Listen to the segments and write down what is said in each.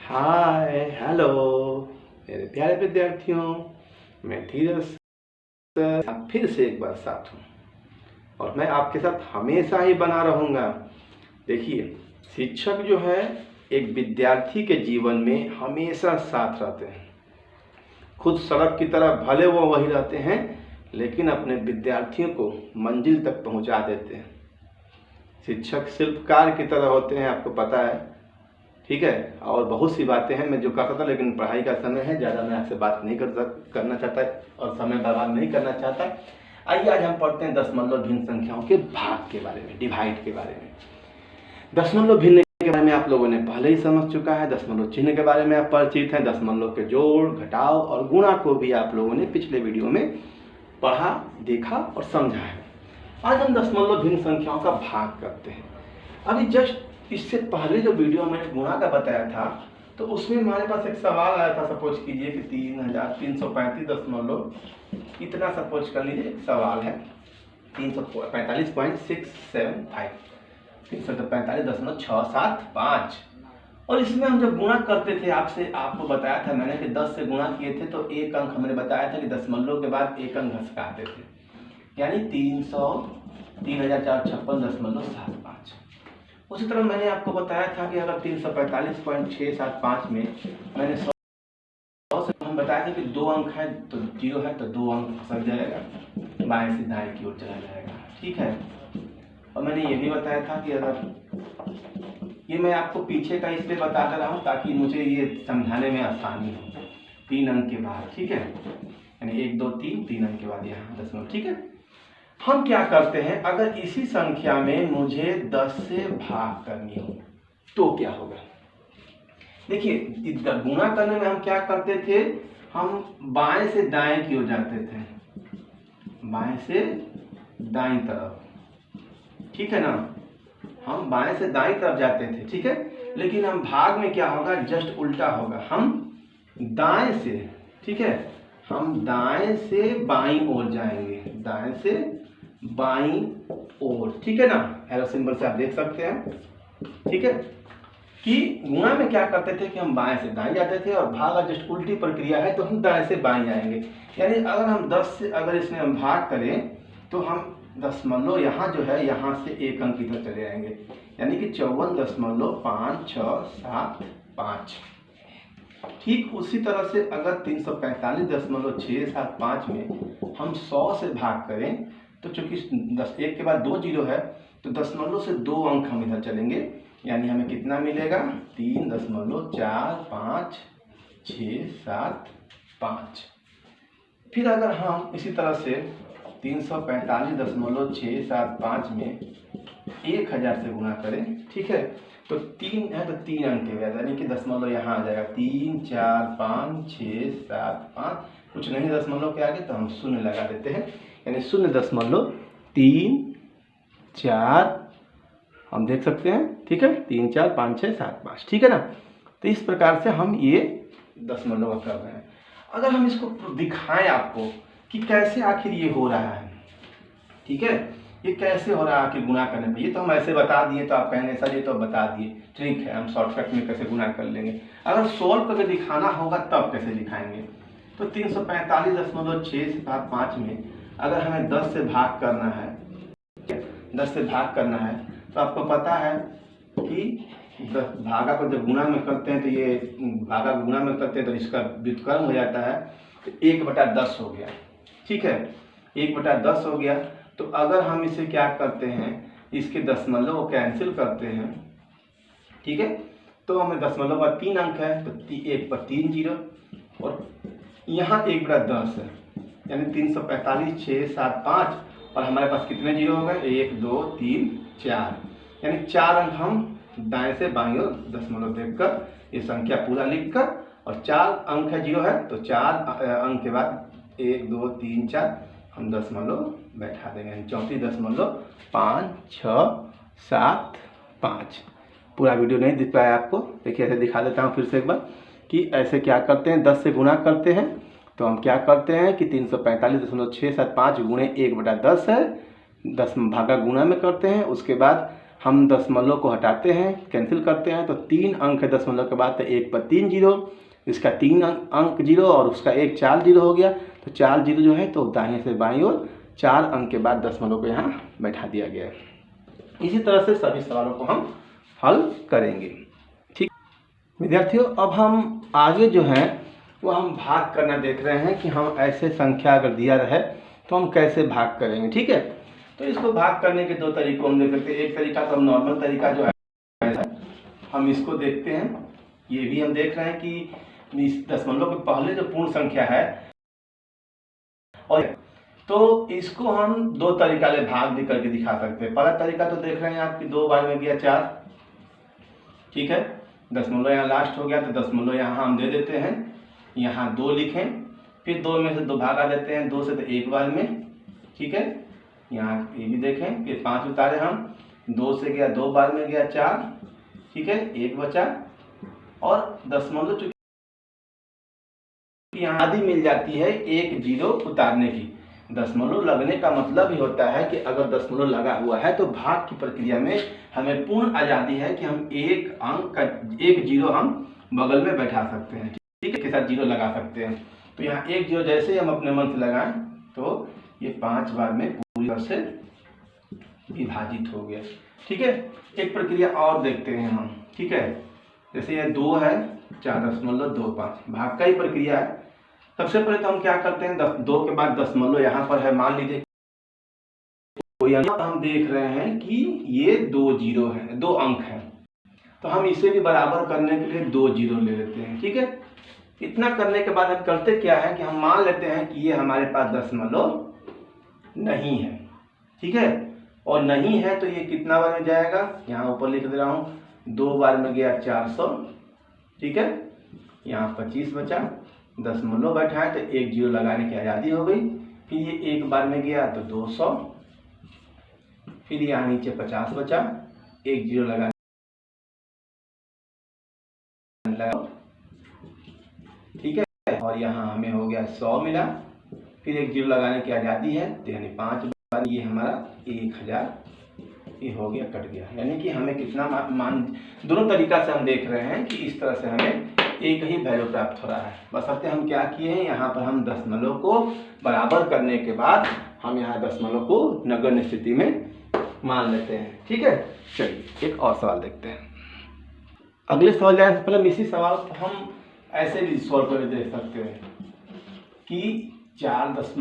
Hi hello मेरे प्यारे विद्यार्थियों, मैं धीरज सर फिर से एक बार साथ हूँ और मैं आपके साथ हमेशा ही बना रहूँगा। देखिए, शिक्षक जो है एक विद्यार्थी के जीवन में हमेशा साथ रहते हैं। खुद सड़क की तरह भले वो वही रहते हैं, लेकिन अपने विद्यार्थियों को मंजिल तक पहुँचा देते हैं। शिक्षक शिल्पकार की तरह होते हैं, आपको पता है, ठीक है। और बहुत सी बातें हैं मैं जो करता था, लेकिन पढ़ाई का समय है, ज़्यादा मैं आपसे बात नहीं करना चाहता और समय बर्बाद नहीं करना चाहता। आइए आज हम पढ़ते हैं दशमलव भिन्न संख्याओं के भाग के बारे में, डिवाइड के बारे में। दशमलव भिन्न के बारे में आप लोगों ने पहले ही समझ चुका है। दशमलव चिन्ह के बारे में आप परिचित हैं। दशमलव के जोड़, घटाव और गुणा को भी आप लोगों ने पिछले वीडियो में पढ़ा, देखा और समझा है। आज हम दशमलव भिन्न संख्याओं का भाग करते हैं। अभी जस्ट इससे पहले जो वीडियो मैंने गुणा का बताया था, तो उसमें हमारे पास एक सवाल आया था। सपोज कीजिए कि 3335 इतना सपोज कर लीजिए, एक सवाल है 345.675 345.675। और इसमें हम जब गुणा करते थे, आपको बताया था मैंने कि 10 से गुणा किए थे तो एक अंक हमने बताया था कि दशमलव के बाद एक अंक घसकाते थे, यानी 3456.75। उसी तरह मैंने आपको बताया था कि अगर 345.675 में मैंने 100 से हम बताया था कि 2 अंक है तो 0 है, तो 2 अंक खसक जाएगा, बाएं से दाएं की ओर चला जाएगा, ठीक है। और मैंने ये भी बताया था कि अगर ये मैं आपको पीछे का इसलिए बताता रहा हूँ ताकि मुझे ये समझाने में आसानी हो। 3 अंक के बाद, ठीक है, यानी 1 2 3 अंक के बाद यहाँ दशमलव, ठीक है। हम क्या करते हैं, अगर इसी संख्या में मुझे 10 से भाग करनी हो तो क्या होगा। देखिए, गुणा करने में हम क्या करते थे, हम बाएं से दाएं की ओर जाते थे, बाएं से दाएं तरफ, ठीक है ना। हम बाएं से दाएं तरफ जाते थे, ठीक है। लेकिन हम भाग में क्या होगा, जस्ट उल्टा होगा। हम दाएं से, ठीक है, हम दाएं से बाईं ओर जाएंगे, दाएं से बाईं ओर, ठीक है ना। एरो सिंबल से आप देख सकते हैं, ठीक है। कि गुणा में क्या करते थे कि हम बाएं से दाएं जाते थे और भाग जस्ट उल्टी प्रक्रिया है, तो हम दाएं से बाएं जाएंगे। यानी अगर हम 10 से अगर इसमें हम भाग करें तो हम दशमलव यहाँ जो है, यहाँ से एक अंक इधर चले जाएंगे, यानी कि 54.5675। ठीक उसी तरह से अगर 345.675 में हम 100 से भाग करें तो चूंकि 1 के बाद 2 जीरो है, तो दशमलव से 2 अंक हम इधर चलेंगे, यानी हमें कितना मिलेगा, 3.4567.5। फिर अगर हम इसी तरह से 345.675 में 1000 से गुणा करें, ठीक है, तो 3 है तो 3 अंक के बाद, यानी कि दशमलव यहाँ आ जाएगा 3 4 5 6 7 5, कुछ नहीं दशमलव के आगे, तो हम शून्य लगा देते हैं, यानी 0.345 हम देख सकते हैं, ठीक है। 3 4 5 6 7 5, ठीक है ना। तो इस प्रकार से हम ये दशमलव कर रहे हैं। अगर हम इसको दिखाएं आपको कि कैसे आखिर ये हो रहा है, ठीक है, ये कैसे हो रहा है आखिर गुणा करने पे, ये तो हम ऐसे बता दिए, तो आप कहेंगे सर ये तो बता दिए, ठीक है, हम शॉर्टकट में कैसे गुणा कर लेंगे। अगर सोल्व करके दिखाना होगा तब कैसे दिखाएंगे, तो 345.675 में अगर हमें 10 से भाग करना है, 10 से भाग करना है, तो आपको पता है कि भागा को जब गुणा में करते हैं तो ये भागा गुणा में करते हैं तो इसका व्युत्क्रम हो जाता है, तो 1/10 हो गया, ठीक है, 1/10 हो गया। तो अगर हम इसे क्या करते हैं, इसके दशमलव को कैंसिल करते हैं, ठीक है, तो हमें दशमलव का 3 अंक है, तो 1 पर 3 जीरो, और यहाँ 1/10 है, यानी 345.675, और हमारे पास कितने जीरो हो गए, 1 2 3 4, यानी 4 अंक हम दाएं से बाईं ओर दशमलव देखकर ये संख्या पूरा लिखकर, और 4 अंक है, जीरो है, तो 4 अंक के बाद 1 2 3 4 हम दशमलव बैठा देंगे, 34.5675। पूरा वीडियो नहीं दिख पाया आपको, देखिए ऐसे दिखा देता हूँ फिर से एक बार कि ऐसे क्या करते हैं, 10 से गुणा करते हैं, तो हम क्या करते हैं कि 345.675 गुणे 1/10 है, 10 भागा गुणा में करते हैं, उसके बाद हम दशमलव को हटाते हैं, कैंसिल करते हैं, तो 3 अंक है दशमलव के बाद, तो 1 पर 3 जीरो, इसका 3 अंक जीरो और उसका 1 4 जीरो हो गया। तो 4 जीरो जो है तो दाहिने से बाईं ओर 4 अंक के बाद दशमलव को यहाँ बैठा दिया गया है। इसी तरह से सभी सवालों को हम हल करेंगे। ठीक विद्यार्थियों, अब हम आगे जो है वो हम भाग करना देख रहे हैं कि हम ऐसे संख्या अगर दिया रहे तो हम कैसे भाग करेंगे। ठीक है, तो इसको भाग करने के दो तरीकों हम देख सकते हैं। एक तरीका तो हम नॉर्मल तरीका जो है हम इसको देखते हैं, ये भी हम देख रहे हैं कि दशमलव के पहले जो पूर्ण संख्या है और तो इसको हम दो तरीका ले भाग भी करके दिखा सकते हैं। पहला तरीका तो देख रहे हैं आपकी 2 बार में गया 4, ठीक है, दशमलव यहाँ लास्ट हो गया तो दशमलव यहाँ हम दे देते हैं, यहाँ 2 लिखें, फिर 2 में से 2 भागा देते हैं, 2 से तो 1 बार में, ठीक है, यहाँ ये भी देखें, फिर 5 उतारे हम, 2 से गया 2 बार में गया 4, ठीक है, 1 बचा और दशमलव चूंकि यहाँ आदि मिल जाती है 1 जीरो उतारने की। दशमलव लगने का मतलब ही होता है कि अगर दशमलव लगा हुआ है तो भाग की प्रक्रिया में हमें पूर्ण आज़ादी है कि हम एक अंक का 1 जीरो हम बगल में बैठा सकते हैं, ठीक है, के साथ जीरो लगा सकते हैं। तो यहाँ 1 जीरो जैसे ही हम अपने मन से लगाएं तो ये 5 बार में पूरी तरह से विभाजित हो गया। ठीक है, एक प्रक्रिया और देखते हैं हम, ठीक है, जैसे ये 2 है 4.25 भाग का ही प्रक्रिया है। सबसे पहले तो हम क्या करते हैं, 2 के बाद दशमलव यहाँ पर है, मान लीजिए कोई अंक हम देख रहे हैं कि ये 2 जीरो है, 2 अंक है, तो हम इसे भी बराबर करने के लिए 2 जीरो ले लेते हैं। ठीक है, इतना करने के बाद हम करते क्या है कि हम मान लेते हैं कि ये हमारे पास दशमलव नहीं है, ठीक है, और नहीं है तो ये कितना बार में जाएगा, यहाँ ऊपर लिख दे रहा हूँ, 2 बार में गया 400, ठीक है, यहाँ 25 बचा, दशमलव बैठा है तो 1 जीरो लगाने की आज़ादी हो गई। फिर ये 1 बार में गया तो 200, फिर यहाँ नीचे 50 बचा, 1 जीरो लगाने लगा, ठीक है, और यहाँ हमें हो गया 100 मिला, फिर 1 जीरो लगाने की आज़ादी है तो यानी 5 बार ये हमारा 1000 ये हो गया, कट गया। यानी कि हमें कितना मान दोनों तरीका से हम देख रहे हैं कि इस तरह से हमें एक ही वैल्यू प्राप्त हो रहा है। बशर्ते हम क्या किए हैं, यहाँ पर हम दशमलव को बराबर करने के बाद हम यहाँ दशमलव को नगण्य स्थिति में मान लेते हैं। ठीक है, चलिए एक और सवाल देखते हैं। अगले सवाल जाने से पहले हम इसी सवाल को हम ऐसे भी सॉल्व करके देख सकते हैं कि 4.25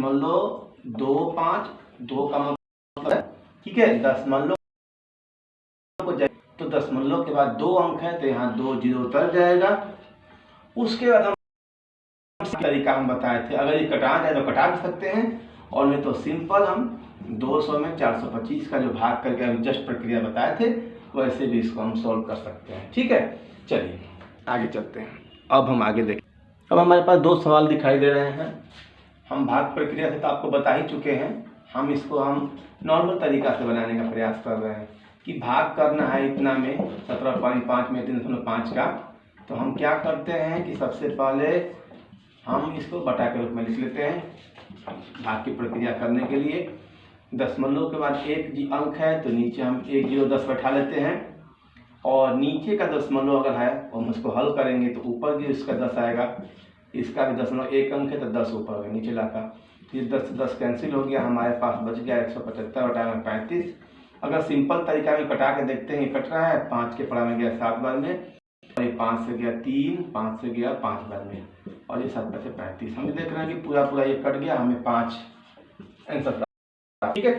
2 का मतलब है, ठीक है, दशमलव तो दशमलव के बाद 2 अंक है तो यहाँ 2 जीरो उतर जाएगा। उसके बाद हम तरीका हम बताए थे, अगर ये कटा जाए तो कटा भी सकते हैं और नहीं तो सिंपल हम 200 में 425 का जो भाग करके अभी जस्ट प्रक्रिया बताए थे वैसे भी इसको हम सॉल्व कर सकते हैं। ठीक है, चलिए आगे चलते हैं। अब हम आगे देखें, अब हमारे पास 2 सवाल दिखाई दे रहे हैं। हम भाग प्रक्रिया से तो आपको बता ही चुके हैं, हम इसको हम नॉर्मल तरीका से बनाने का प्रयास कर रहे हैं कि भाग करना है इतना में 17.5 में 3.5 का। तो हम क्या करते हैं कि सबसे पहले हम इसको बटा के रूप में लिख लेते हैं भाग की प्रक्रिया करने के लिए। दशमलव के बाद 1 अंक है तो नीचे हम 1 जीरो 10 बैठा लेते हैं और नीचे का दशमलव अगर है हम उसको हल करेंगे तो ऊपर भी इसका 10 आएगा, इसका भी दशमलव 1 अंक है तो 10 ऊपर नीचे लाता, फिर 10 से 10 कैंसिल हो गया, हमारे पास बच गया 175 बटा 35। अगर सिंपल तरीका में कटा के देखते हैं कट रहा है, 5 के पड़ा में गया 7 बार में, और ये 5 से गया 3, 5 से गया 5 बार में, और ये 7 से 35। हम देख रहे हैं कि पूरा पूरा ये कट गया, हमें 5 आंसर। ठीक है,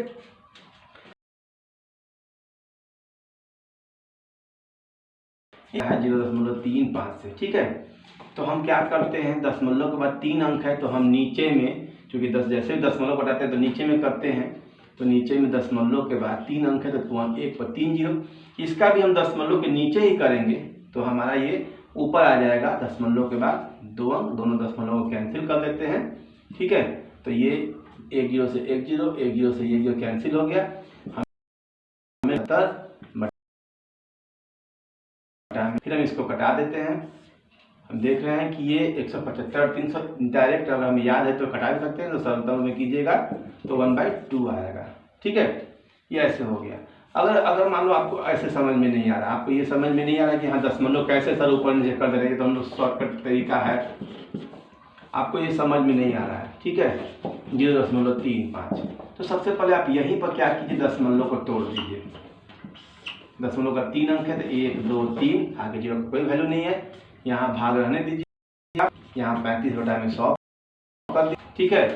यहाँ 0.35 से। ठीक है, तो हम क्या करते हैं, दशमलव के बाद 3 अंक है तो हम नीचे में, चूंकि 10 जैसे भी दशमलव बताते हैं तो नीचे में करते हैं, तो नीचे में दशमलव के बाद 3 अंक है तो 1 पर 3 जीरो, इसका भी हम दशमलव के नीचे ही करेंगे तो हमारा ये ऊपर आ जाएगा। दशमलव के बाद 2 अंक, दोनों दशमलव को कैंसिल कर देते हैं। ठीक है, तो ये 1 जीरो से 1 जीरो, 1 जीरो से 1 जीरो कैंसिल हो गया, हमें 70 फिर हम इसको कटा देते हैं। हम देख रहे हैं कि ये 175 300 डायरेक्ट अगर हमें याद है तो कटा भी सकते हैं, तो सरलता में कीजिएगा तो 1/2 आएगा। ठीक है, ये ऐसे हो गया। अगर अगर मान लो आपको ऐसे समझ में नहीं आ रहा, आपको ये समझ में नहीं आ रहा कि हाँ दशमलव कैसे सर ऊपर नीचे कर दे रहे हैं, तो हम लोग शॉर्टकट तरीका है, आपको ये समझ में नहीं आ रहा है, ठीक है, 0.35। तो सबसे पहले आप यहीं पर क्या कीजिए, दशमलव को तोड़ दीजिए। दशमलव का 3 अंक है तो 1 2 3, आगे 0 का कोई वैल्यू नहीं है, यहाँ भाग रहने दीजिए, यहाँ 35/100 कर दीजिए, ठीक है।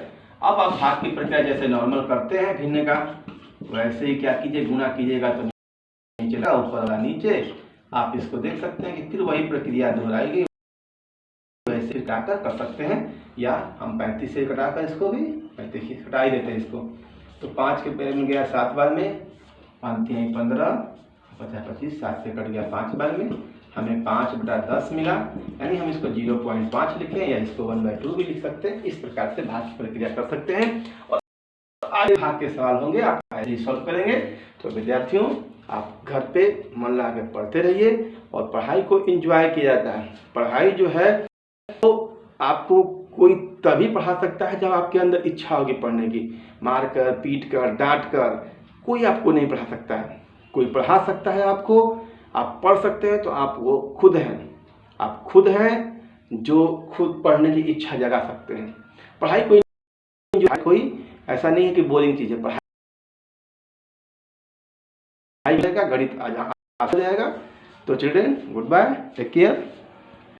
अब आप भाग की प्रक्रिया जैसे नॉर्मल करते हैं भिन्न का, वैसे ही क्या कीजिए, गुना कीजिएगा तो नीचे लगा, ऊपर वाला नीचे, आप इसको देख सकते हैं कि फिर वही प्रक्रिया दोहराएगी, वैसे घटाकर कर सकते हैं, या हम 35 से घटाकर इसको भी 35 से घटा ही देते हैं इसको। तो 5 के पैर में गया 7 बार में, 5 3 15, 50 25, 7 से कट गया 5 बार में, हमें 5/10 मिला, यानी हम इसको 0.5 लिखें या इसको 1/2 भी लिख सकते हैं। इस प्रकार से भाग की प्रक्रिया कर सकते हैं और आगे भाग के सवाल होंगे आप ऐसे ही सॉल्व करेंगे। तो विद्यार्थियों, आप घर पे मन लगा के पढ़ते रहिए और पढ़ाई को एंजॉय किया जाता है। पढ़ाई जो है तो आपको कोई तभी पढ़ा सकता है जब आपके अंदर इच्छा होगी पढ़ने की। मार कर, पीट कर, डांट कर कोई आपको नहीं पढ़ा सकता है। कोई पढ़ा सकता है आपको, आप पढ़ सकते हैं तो आप वो खुद हैं। आप खुद हैं जो खुद पढ़ने की इच्छा जगा सकते हैं। पढ़ाई कोई ऐसा नहीं है कि बोरिंग चीज़ है। पढ़ाई जाएगा, गणित आ जाएगा। तो children, goodbye, take care.